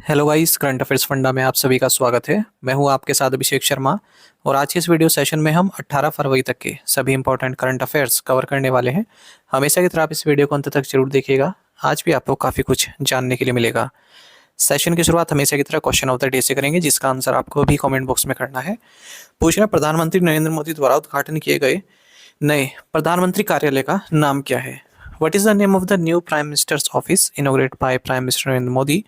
Hello guys, current affairs funda में आप सभी का स्वागत है। मैं हूं आपके साथ अभिषेक शर्मा और आज के इस वीडियो सेशन में हम 18 फरवरी तक के सभी इंपॉर्टेंट करंट अफेयर्स कवर करने वाले हैं। हमेशा की तरह आप इस वीडियो को अंत तक जरूर देखिएगा। आज भी आपको काफ़ी कुछ जानने के लिए मिलेगा। सेशन की शुरुआत हमेशा की तरह क्वेश्चन ऑफ द डे से करेंगे, जिसका आंसर आपको अभी कॉमेंट बॉक्स में करना है। पूछना, प्रधानमंत्री नरेंद्र मोदी द्वारा उद्घाटन किए गए नए प्रधानमंत्री कार्यालय का नाम क्या है? What is the name of the new prime minister's office inaugurate by prime minister Narendra Modi?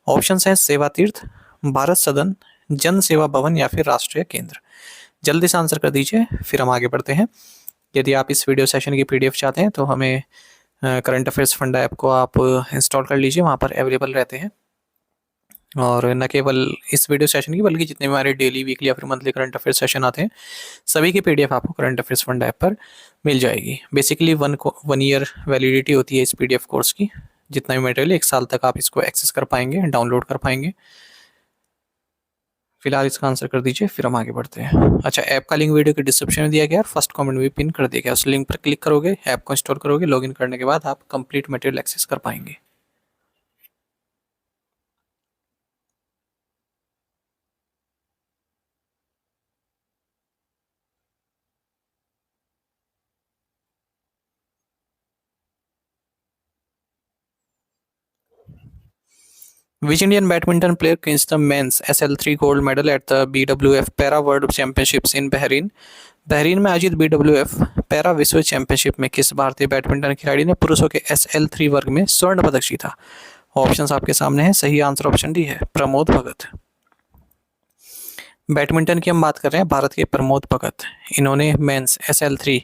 Option है सेवा तीर्थ, भारत सदन, जन सेवा भवन या फिर राष्ट्रीय केंद्र। जल्दी से आंसर कर दीजिए, फिर हम आगे बढ़ते हैं। यदि आप इस वीडियो सेशन की पीडीएफ चाहते हैं तो हमें करंट अफेयर्स फंडा ऐप को आप इंस्टॉल कर लीजिए, वहाँ पर अवेलेबल रहते हैं। और न केवल इस वीडियो सेशन की बल्कि जितने भी हमारे डेली, वीकली या फिर मंथली करंट अफेयर सेशन आते हैं, सभी की पीडीएफ आपको करंट अफेयर्स फंडा ऐप पर मिल जाएगी। बेसिकली वन ईयर वैलिडिटी होती है इस पीडीएफ कोर्स की। जितना भी मटेरियल 1 साल तक आप इसको एक्सेस कर पाएंगे, डाउनलोड कर पाएंगे। फिलहाल इसका आंसर कर दीजिए, फिर हम आगे बढ़ते हैं। अच्छा, ऐप का लिंक वीडियो के डिस्क्रिप्शन में दिया गया और फर्स्ट कमेंट भी पिन कर दिया गया। उस लिंक पर क्लिक करोगे, ऐप को इंस्टॉल करोगे, लॉगिन करने के बाद आप कंप्लीट मटेरियल एक्सेस कर पाएंगे। Which Indian badminton player clinched the men's SL3 gold medal at the BWF Para World Championships in Bahrain? Bahrain में आयोजित BWF पैरा विश्व चैंपियनशिप में किस भारतीय बैडमिंटन खिलाड़ी ने पुरुषों के SL3 वर्ग में स्वर्ण पदक जीता? ऑप्शंस आपके सामने हैं। सही आंसर ऑप्शन डी है, प्रमोद भगत। बैडमिंटन की हम बात कर रहे हैं, भारत के प्रमोद भगत। इन्होंने मेंस SL3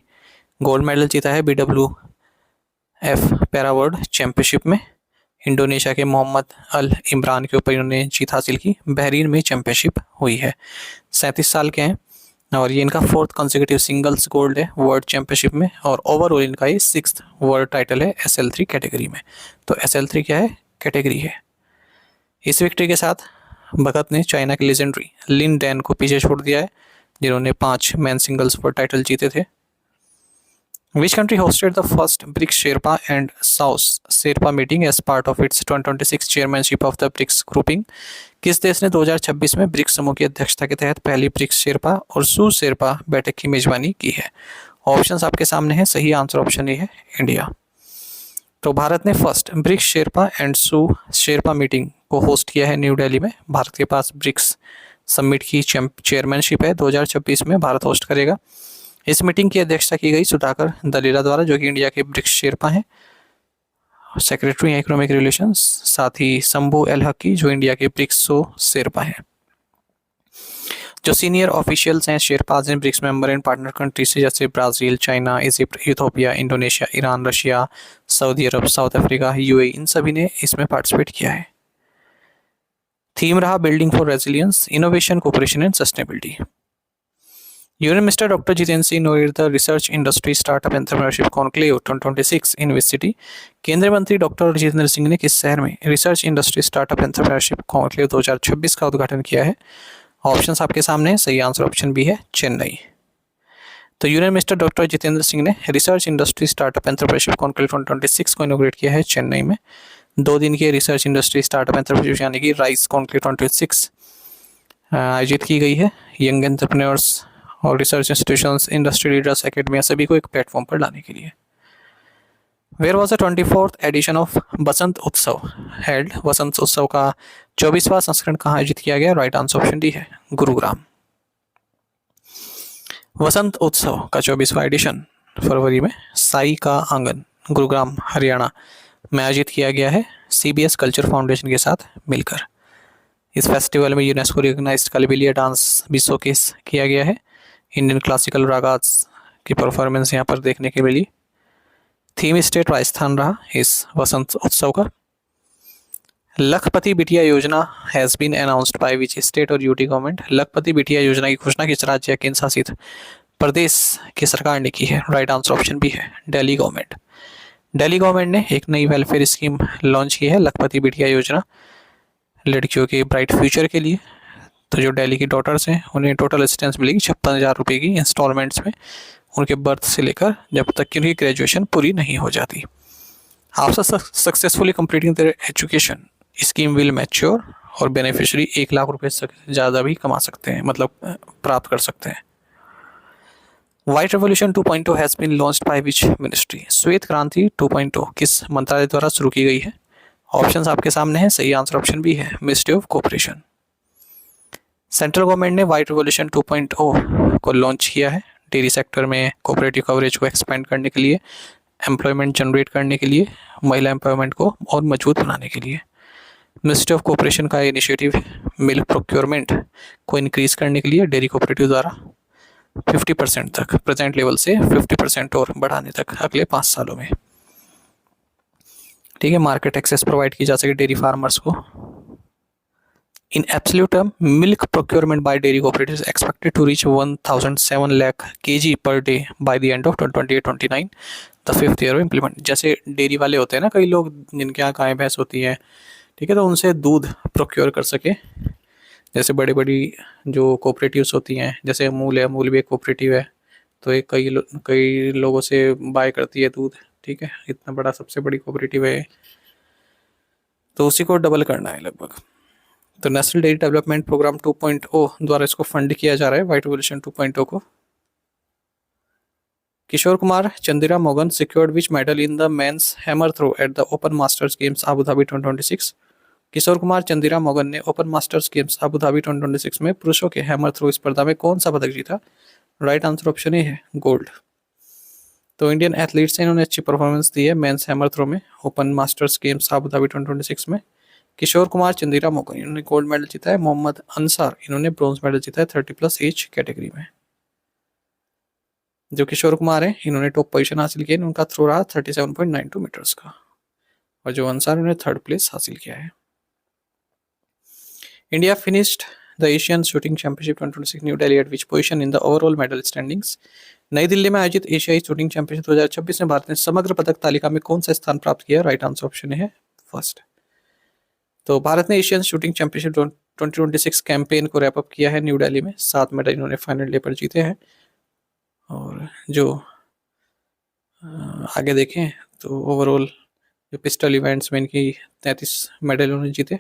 गोल्ड मेडल जीता है BWF पैरा वर्ल्ड चैंपियनशिप में। इंडोनेशिया के मोहम्मद अल इमरान के ऊपर इन्होंने जीत हासिल की। बहरीन में चैंपियनशिप हुई है। 37 साल के हैं और ये इनका 4th कंसेक्यूटिव सिंगल्स गोल्ड है वर्ल्ड चैंपियनशिप में। और ओवरऑल इनका ये 6th वर्ल्ड टाइटल है SL3 कैटेगरी में। तो SL3 क्या है? कैटेगरी है। इस विक्ट्री के साथ भगत ने चाइना के लेजेंडरी लिन डैन को पीछे छोड़ दिया है, जिन्होंने 5 मैन सिंगल्स वर्ल्ड टाइटल जीते थे। Which country hosted the first BRICS Sherpa and South Sherpa meeting as part of its 2026 chairmanship of the BRICS grouping? किस देश ने 2026 में ब्रिक्स समूह की अध्यक्षता के तहत पहली ब्रिक्स शेरपा और सू शेरपा बैठक की मेजबानी की है? ऑप्शंस आपके सामने हैं। सही आंसर ऑप्शन ए है, इंडिया। तो भारत ने first BRICS sherpa and sous sherpa meeting को होस्ट किया है न्यू दिल्ली में। भारत के पास ब्रिक्स समिट की चेयरमैनशिप है, 2026 में भारत होस्ट करेगा। इस मीटिंग की अध्यक्षता की गई सुधाकर दलीला द्वारा, जो कि इंडिया के ब्रिक्स शेरपा हैं, सेक्रेटरी इकोनॉमिक रिलेशंस। साथ ही शंभू एल हकी, जो इंडिया के ब्रिक्स शेरपा हैं। जो सीनियर ऑफिशियल्स हैं sherpas in BRICS member in partner country से, जैसे Brazil, China, Egypt, Ethiopia, Indonesia, Iran, Russia, Saudi Arabia, South Africa, UAE, इन सभी ने इसमें पार्टिसिपेट किया है। थीम रहा building for resilience, innovation, cooperation and sustainability. Union minister doctor Jitendra Singh inaugurated the research industry startup entrepreneurship conclave 2026 in which city? केंद्रीय मंत्री doctor Jitendra Singh ने किस शहर में research industry startup entrepreneurship conclave 2026 का उद्घाटन किया है? ऑप्शंस आपके सामने हैं। सही आंसर ऑप्शन बी है, चेन्नई। तो union minister doctor Jitendra Singh ने research industry startup entrepreneurship conclave 2026 को इनोग्रेट किया है चेन्नई में। 2 दिन के रिसर्च इंडस्ट्री स्टार्टअप एंटरप्रेन्योरशिप यानी कि राइस कॉन्क्लेव 2026 आयोजित की गई है। यंग एंटरप्रेन्योर्स और research institutions, industry leaders, academia सभी को एक प्लेटफॉर्म पर लाने के लिए। Where was the 24th edition of Basant Utsav held? वसंत उत्सव का 24वां संस्करण कहाँ आयोजित किया गया? राइट आंसर ऑप्शन डी है, गुरुग्राम। वसंत उत्सव का 24वां एडिशन फरवरी में साई का आंगन, गुरुग्राम, हरियाणा में आयोजित किया गया है CBS कल्चर फाउंडेशन के साथ मिलकर। इस फेस्टिवल में यूनेस्को रिकॉग्नाइज्ड कलबेलिया डांस भी शोकेस किया गया है। इंडियन क्लासिकल रागास की परफॉर्मेंस यहाँ पर देखने के मिली। थीम स्टेट राजस्थान रहा इस वसंत उत्सव का। Lakhpati Bitiya Yojana has been announced by which state और यूटी गवर्नमेंट? लखपति बिटिया योजना की घोषणा किस राज्य या केंद्र शासित प्रदेश की सरकार ने की है? राइट आंसर ऑप्शन बी है, दिल्ली गवर्नमेंट। दिल्ली गवर्नमेंट ने एक नई वेलफेयर स्कीम लॉन्च की है, लखपति बिटिया योजना, लड़कियों के ब्राइट फ्यूचर के लिए। तो जो दिल्ली की डॉटर्स हैं उन्हें टोटल असिस्टेंस मिलेगी 56,000 रुपये की इंस्टॉलमेंट्स में, उनके बर्थ से लेकर जब तक कि उनकी ग्रेजुएशन पूरी नहीं हो जाती। After successfully completing there education, scheme will mature और बेनिफिशियरी 1 लाख रुपए से ज़्यादा भी कमा सकते हैं, मतलब प्राप्त कर सकते हैं। White revolution 2.0 has been launched by which ministry? Shwet Kranti 2.0 किस मंत्रालय द्वारा शुरू की गई है? ऑप्शंस आपके सामने हैं, सही आंसर ऑप्शन बी है, ministry of cooperation. Central government ने व्हाइट रेवोल्यूशन 2.0 को लॉन्च किया है डेयरी सेक्टर में कोऑपरेटिव कवरेज को एक्सपेंड करने के लिए, एम्प्लॉयमेंट जनरेट करने के लिए, महिला एम्प्लॉयमेंट को और मजबूत बनाने के लिए। मिनिस्ट्री ऑफ कोऑपरेशन का इनिशिएटिव है मिल्क प्रोक्योरमेंट को इंक्रीज करने के लिए डेयरी कोऑपरेटिव द्वारा 50% तक, प्रेजेंट लेवल से 50% और बढ़ाने तक अगले 5 सालों में। ठीक है, मार्केट एक्सेस प्रोवाइड की जा सके डेयरी फार्मर्स को। In absolute term, milk procurement by dairy cooperatives is expected to reach 1,007 lakh kg per day by the end of 2028-29, the 5th year of implement। जैसे डेयरी वाले होते हैं ना, कई लोग जिनके यहाँ गाय भैंस होती हैं, ठीक है, तो उनसे दूध प्रोक्योर कर सके। जैसे बड़ी बड़ी जो कोऑपरेटिव्स होती हैं, जैसे अमूल है, अमूल भी एक कोऑपरेटिव है, तो एक कई लोगों से बाय करती है दूध। ठीक है, इतना बड़ा सबसे बड़ी कोऑपरेटिव है, तो उसी को डबल करना है लगभग। तो नेशनल डेयरी डेवलपमेंट प्रोग्राम 2.0 द्वारा इसको फंड किया जा रहा है व्हाइट रेवोल्यूशन 2.0 को। Kishore Kumar Chandira Mogan secured which medal in the men's hammer throw at the open masters games Abu Dhabi 2026? Kishore Kumar Chandira Mogan ने open masters games Abu Dhabi 2026 में पुरुषों के हैमर थ्रो स्पर्धा में कौन सा पदक जीता? राइट आंसर ऑप्शन ए है, गोल्ड। तो इंडियन एथलीट्स ने इन्होंने अच्छी परफॉर्मेंस दी है मेंस हैमर थ्रो में open masters games Abu Dhabi 2026 में। किशोर कुमार चंदिरा मोगन इन्होंने गोल्ड मेडल जीता है, मोहम्मद अंसार इन्होंने ब्रॉन्ज मेडल जीता है 30+ एज कैटेगरी में। जो किशोर कुमार है इन्होंने टॉप पोजीशन हासिल की है, उनका थ्रो रहा 37.92 मीटर्स का, और जो अंसार उन्होंने 3rd प्लेस हासिल किया है। India finished the Asian shooting championship 2026 new Delhi eight which position in the overall medal standings? नई दिल्ली में आयोजित एशियाई शूटिंग चैंपियनशिप 2026 में भारत ने समग्र पदक तालिका में कौन सा स्थान प्राप्त किया? राइट आंसर ऑप्शन है, फर्स्ट। तो भारत ने एशियन शूटिंग चैंपियनशिप 2026 कैंपेन को रैप अप किया है न्यू दिल्ली में, 7 मेडल इन्होंने फाइनल डे पर जीते हैं। और जो आगे देखें तो ओवरऑल जो पिस्टल इवेंट्स में इनकी 33 मेडल उन्होंने जीते।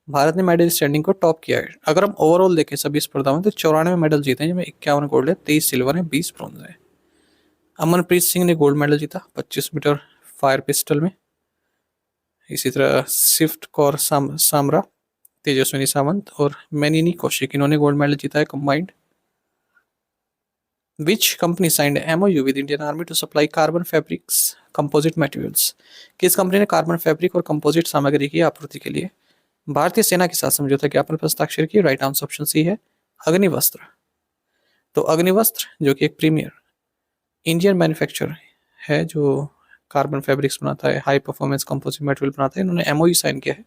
भारत ने मेडल स्टैंडिंग को टॉप किया है। अगर हम ओवरऑल देखें सभी स्पर्धाओं में तो 94 मेडल जीते हैं, जिनमें 51 गोल्ड है, 23 सिल्वर है, 20 ब्रॉन्ज है। अमनप्रीत सिंह ने गोल्ड मेडल जीता 25 मीटर फायर पिस्टल में। इसी तरह स्विफ्ट कौर सामरा, तेजस्विनी सावंत और मैनिनी कौशिक इन्होंने गोल्ड मेडल जीता है combined. Which company signed MOU with Indian Army to supply carbon fabrics composite materials? किस कंपनी ने कार्बन फैब्रिक और कंपोजिट सामग्री की आपूर्ति के लिए भारतीय सेना के साथ समझौता ज्ञापन पर हस्ताक्षर किए? राइट आंसर ऑप्शन सी है, अग्निवस्त्र। तो अग्निवस्त्र जो कि एक प्रीमियर इंडियन मैन्युफैक्चरर है जो कार्बन फैब्रिक्स बनाता है, हाई परफॉर्मेंस कंपोजिट मटेरियल बनाता है, इन्होंने MOU साइन किया है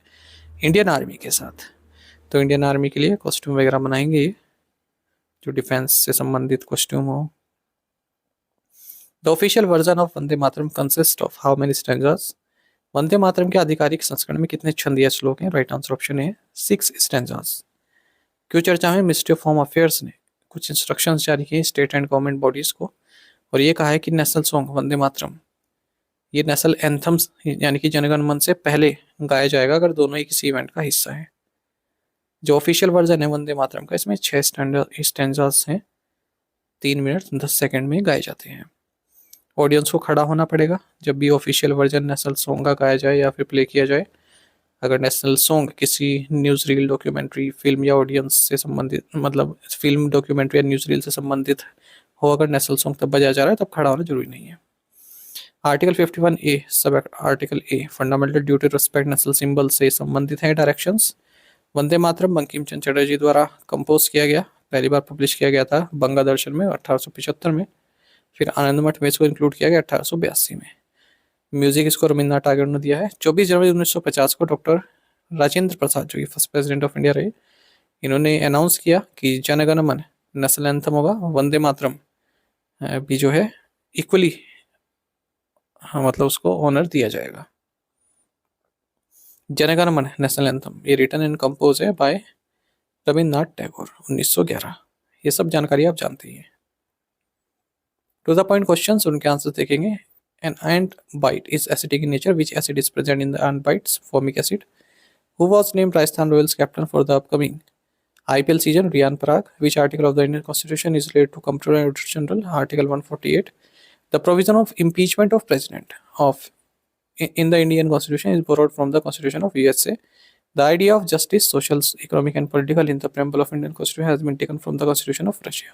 इंडियन आर्मी के साथ। तो इंडियन आर्मी के लिए कॉस्ट्यूम वगैरह बनाएंगे ये, जो डिफेंस से संबंधित कॉस्ट्यूम हो। The official version of Vande Mataram consist of how many stanzas? Vande Mataram के आधिकारिक संस्करण में कितने छंदीय श्लोक हैं? राइट आंसर ऑप्शन है 6 स्टैंजास। क्यों चर्चा में मिनिस्ट्री ऑफ होम अफेयर्स ने कुछ इंस्ट्रक्शंस जारी किए स्टेट एंड गवर्नमेंट बॉडीज को, और ये कहा है कि नेशनल सॉन्ग वंदे मातरम ये नेशनल एंथम्स यानी कि जनगण मन से पहले गाया जाएगा अगर दोनों ही किसी इवेंट का हिस्सा है। जो ऑफिशियल वर्जन है वंदे मातरम का, इसमें 6 स्टैंजास हैं, 3 मिनट 10 सेकंड में गाए जाते हैं। ऑडियंस को खड़ा होना पड़ेगा जब भी ऑफिशियल वर्जन नेशनल सॉन्ग का गाया जाए या फिर प्ले किया जाए। अगर नेशनल सॉन्ग किसी न्यूज़ रील, डॉक्यूमेंट्री, फिल्म या ऑडियंस से संबंधित, मतलब फिल्म, डॉक्यूमेंट्री या न्यूज़ रील से संबंधित हो, अगर नेशनल सॉन्ग तब बजाया जा रहा है तब खड़ा होना जरूरी नहीं है। Article 51A sub article a fundamental duty respect national symbol से संबंधित है डायरेक्शंस। वंदे मातरम बंकिम चंद्र चटर्जी द्वारा कंपोज किया गया, पहली बार पब्लिश किया गया था बंगा दर्शन में 1875 में, फिर आनंदमठ में इसको इंक्लूड किया गया 1882 में। म्यूजिक इसको रविन्द्रनाथ टैगोर ने दिया है। 24 जनवरी 1950 को डॉक्टर राजेंद्र प्रसाद जो कि फर्स्ट प्रेसिडेंट ऑफ इंडिया रहे, इन्होंने अनाउंस किया कि जनगण मन नेशनल एंथम होगा, वंदे मातरम भी जो है इक्वली, हाँ मतलब उसको ऑनर दिया जाएगा। जनगण मन नेशनल एंथम ये रिटन एंड कंपोज है बाय रविन्द्रनाथ टैगोर 1911। ये सब जानकारी आप जानते ही हैं। टू द पॉइंट क्वेश्चंस, उनके आंसर देखेंगे। An ant bite is acidic in nature, which acid is present in the ant bites? Formic acid. Who was named Rajasthan Royals captain for the upcoming IPL season? Riyan Parag. Which article of the Indian Constitution is related to Comptroller and Auditor General? Article 148. The provision of impeachment of president of in the Indian Constitution is borrowed from the Constitution of USA. The idea of justice, social, economic and political in the preamble of Indian Constitution has been taken from the Constitution of Russia.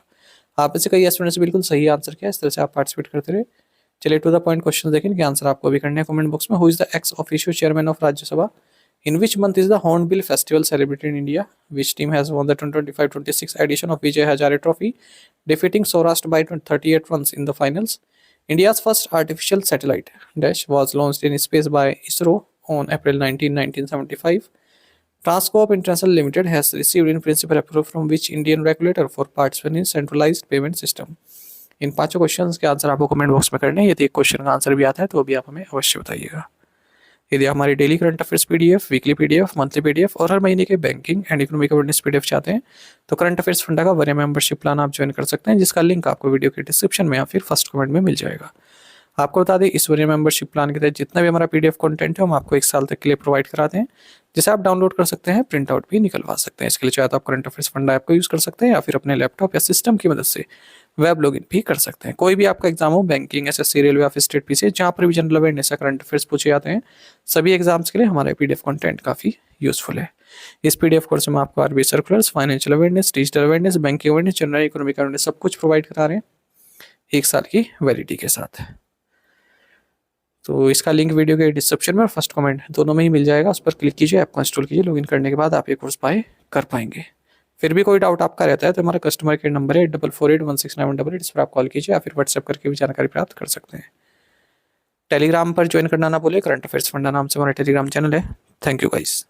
आप में से कई students बिल्कुल सही answer किया, इस तरह से आप पार्टिसिपेट करते रहे। चलिए टू द पॉइंट क्वेश्चन देखें कि आंसर आपको भी करने हैं कमेंट बॉक्स में। Who is the ex officio chairman of Rajya Sabha? In which month is the Hornbill Festival celebrated in India? Which team has won the 2025-26 edition of Vijay Hazare Trophy, defeating Saurashtra by 38 runs in the finals? India's first artificial satellite dash was launched in space by ISRO on April 19, 1975. Transcorp International Limited has received in principle approval from which Indian regulator for participation in centralized payment system? इन पांचों questions के answer आपको comment box में करने हैं। यदि एक question का answer भी आता है तो भी आप हमें अवश्य बताइएगा। यदि हमारी daily current affairs PDF, weekly PDF, monthly PDF और हर महीने के banking and economic awareness PDF चाहते हैं तो करंट अफेयर्स फंडा का वरीय मेंबरशिप प्लान आप ज्वाइन कर सकते हैं, जिसका लिंक आपको वीडियो के डिस्क्रिप्शन में या फिर फर्स्ट कमेंट में मिल जाएगा। आपको बता दें इस वरीय मेंबरशिप प्लान के तहत जितना भी हमारा पीडीएफ कंटेंट है हम आपको 1 साल तक के लिए प्रोवाइड कराते हैं, जिसे आप डाउनलोड कर सकते हैं, प्रिंट आउट भी निकलवा सकते हैं। इसके लिए चाहे तो आप करंट अफेयर्स फंडा ऐप को यूज़ कर सकते हैं या फिर अपने लैपटॉप या सिस्टम की मदद से वेब लॉगिन भी कर सकते हैं। कोई भी आपका एग्जाम हो, बैंकिंग, एसएससी, रेलवे या फिर स्टेट पीसी, जहाँ पर भी जनरल अवेयरनेस या करंट अफेयर्स पूछे जाते हैं, सभी एग्जाम्स के लिए हमारा पीडीएफ कंटेंट काफ़ी यूजफुल है। इस पीडीएफ कोर्स में आपको RBI circulars, financial awareness, digital awareness, banking awareness, general economic awareness सब कुछ प्रोवाइड करा रहे हैं 1 साल की वैलिडिटी के साथ। तो इसका लिंक वीडियो के डिस्क्रिप्शन में और फर्स्ट कमेंट दोनों में ही मिल जाएगा। उस पर क्लिक कीजिए, ऐप को इंस्टॉल कीजिए, लॉगिन करने के बाद आप ये कोर्स कर पाएंगे। फिर भी कोई डाउट आपका रहता है तो हमारा कस्टमर केयर नंबर है 44816918, इस पर आप कॉल कीजिए या फिर व्हाट्सएप करके भी जानकारी प्राप्त कर सकते हैं। टेलीग्राम पर ज्वाइन करना ना भूलिए, करंट अफेयर्स फंडा नाम से हमारा टेलीग्राम चैनल है। Thank you guys.